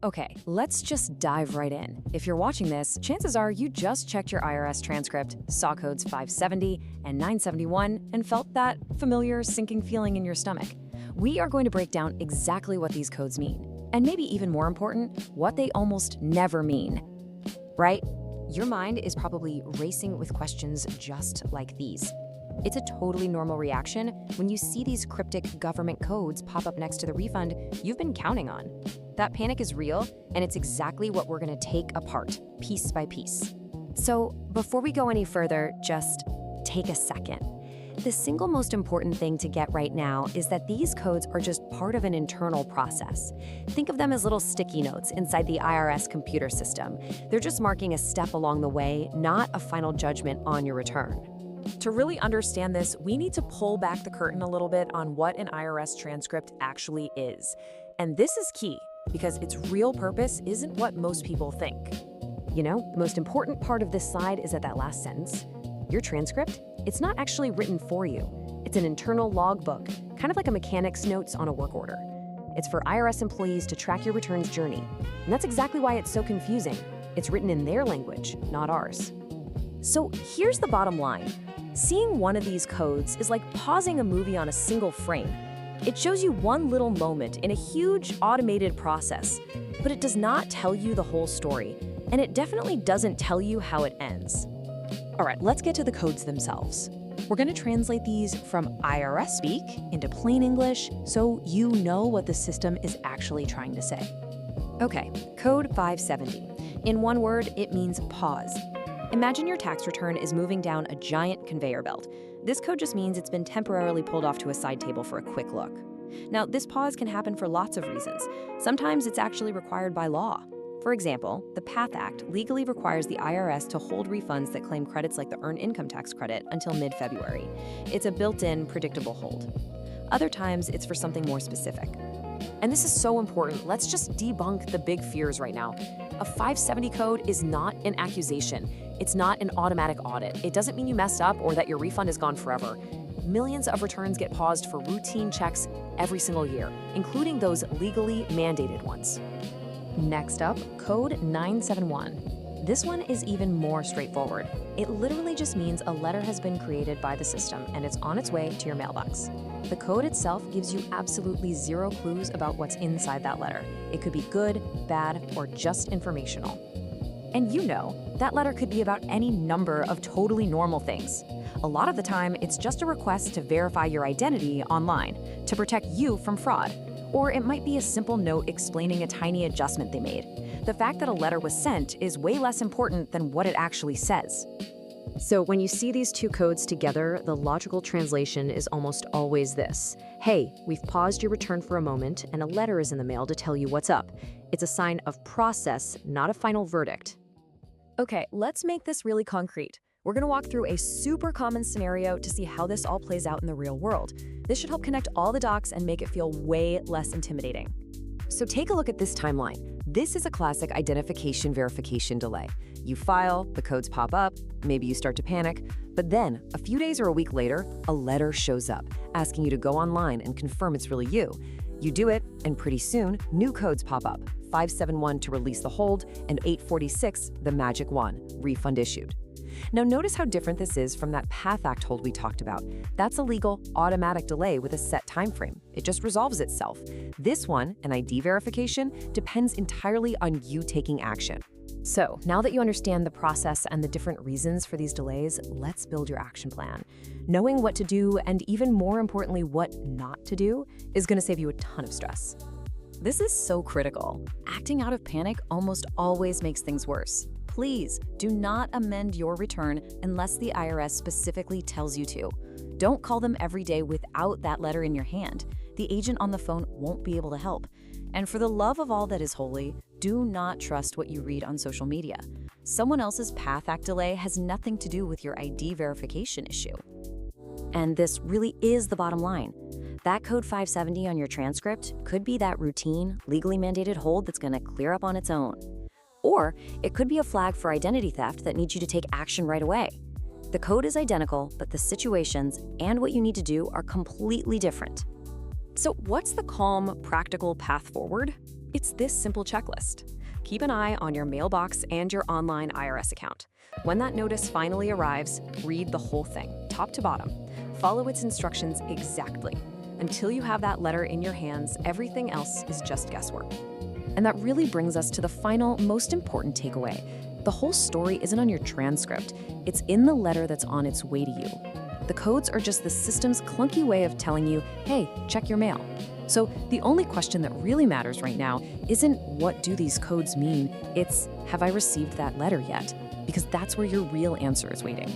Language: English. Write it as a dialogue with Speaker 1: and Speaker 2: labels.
Speaker 1: Okay, let's just dive right in. If you're watching this, chances are you just checked your IRS transcript, saw codes 570 and 971, and felt that familiar sinking feeling in your stomach. We are going to break down exactly what these codes mean, and maybe even more important, what they almost never mean. Right? Your mind is probably racing with questions just like these. It's a totally normal reaction when you see these cryptic government codes pop up next to the refund you've been counting on. That panic is real, and it's exactly what we're going to take apart, piece by piece. So, before we go any further, just take a second. The single most important thing to get right now is that these codes are just part of an internal process. Think of them as little sticky notes inside the IRS computer system. They're just marking a step along the way, not a final judgment on your return.
Speaker 2: To really understand this, we need to pull back the curtain a little bit on what an IRS transcript actually is. And this is key, because its real purpose isn't what most people think.
Speaker 1: You know, the most important part of this slide is at that last sentence. Your transcript, it's not actually written for you. It's an internal logbook, kind of like a mechanic's notes on a work order. It's for IRS employees to track your returns journey. And that's exactly why it's so confusing. It's written in their language, not ours. So here's the bottom line. Seeing one of these codes is like pausing a movie on a single frame. It shows you one little moment in a huge automated process, but it does not tell you the whole story, and it definitely doesn't tell you how it ends.
Speaker 2: All right, let's get to the codes themselves. We're going to translate these from IRS speak into plain English so you know what the system is actually trying to say.
Speaker 1: Okay, code 570. In one word, it means pause. Imagine your tax return is moving down a giant conveyor belt. This code just means it's been temporarily pulled off to a side table for a quick look. Now, this pause can happen for lots of reasons. Sometimes it's actually required by law. For example, the PATH Act legally requires the IRS to hold refunds that claim credits like the Earned Income Tax Credit until mid-February. It's a built-in, predictable hold. Other times, it's for something more specific.
Speaker 2: And this is so important. Let's just debunk the big fears right now. A 570 code is not an accusation. It's not an automatic audit. It doesn't mean you messed up or that your refund is gone forever. Millions of returns get paused for routine checks every single year, including those legally mandated ones.
Speaker 1: Next up, code 971. This one is even more straightforward. It literally just means a letter has been created by the system and it's on its way to your mailbox. The code itself gives you absolutely zero clues about what's inside that letter. It could be good, bad, or just informational. And you know, that letter could be about any number of totally normal things. A lot of the time, it's just a request to verify your identity online, to protect you from fraud. Or it might be a simple note explaining a tiny adjustment they made. The fact that a letter was sent is way less important than what it actually says. So when you see these two codes together, the logical translation is almost always this. Hey, we've paused your return for a moment, and a letter is in the mail to tell you what's up. It's a sign of process, not a final verdict.
Speaker 2: Okay, let's make this really concrete. We're going to walk through a super common scenario to see how this all plays out in the real world. This should help connect all the dots and make it feel way less intimidating.
Speaker 1: So take a look at this timeline. This is a classic identification verification delay. You file, the codes pop up, maybe you start to panic, but then, a few days or a week later, a letter shows up, asking you to go online and confirm it's really you. You do it, and pretty soon, new codes pop up, 571 to release the hold, and 846, the magic one, refund issued. Now notice how different this is from that PATH Act hold we talked about. That's a legal, automatic delay with a set time frame. It just resolves itself. This one, an ID verification, depends entirely on you taking action. So, now that you understand the process and the different reasons for these delays, let's build your action plan. Knowing what to do, and even more importantly, what not to do, is going to save you a ton of stress.
Speaker 2: This is so critical. Acting out of panic almost always makes things worse. Please do not amend your return unless the IRS specifically tells you to. Don't call them every day without that letter in your hand. The agent on the phone won't be able to help. And for the love of all that is holy, do not trust what you read on social media. Someone else's PATH Act delay has nothing to do with your ID verification issue. And this really is the bottom line. That code 570 on your transcript could be that routine, legally mandated hold that's going to clear up on its own. Or it could be a flag for identity theft that needs you to take action right away. The code is identical, but the situations and what you need to do are completely different. So what's the calm, practical path forward?
Speaker 1: It's this simple checklist. Keep an eye on your mailbox and your online IRS account. When that notice finally arrives, read the whole thing, top to bottom. Follow its instructions exactly. Until you have that letter in your hands, everything else is just guesswork. And that really brings us to the final, most important takeaway. The whole story isn't on your transcript. It's in the letter that's on its way to you. The codes are just the system's clunky way of telling you, hey, check your mail. So the only question that really matters right now isn't what do these codes mean, it's have I received that letter yet? Because that's where your real answer is waiting.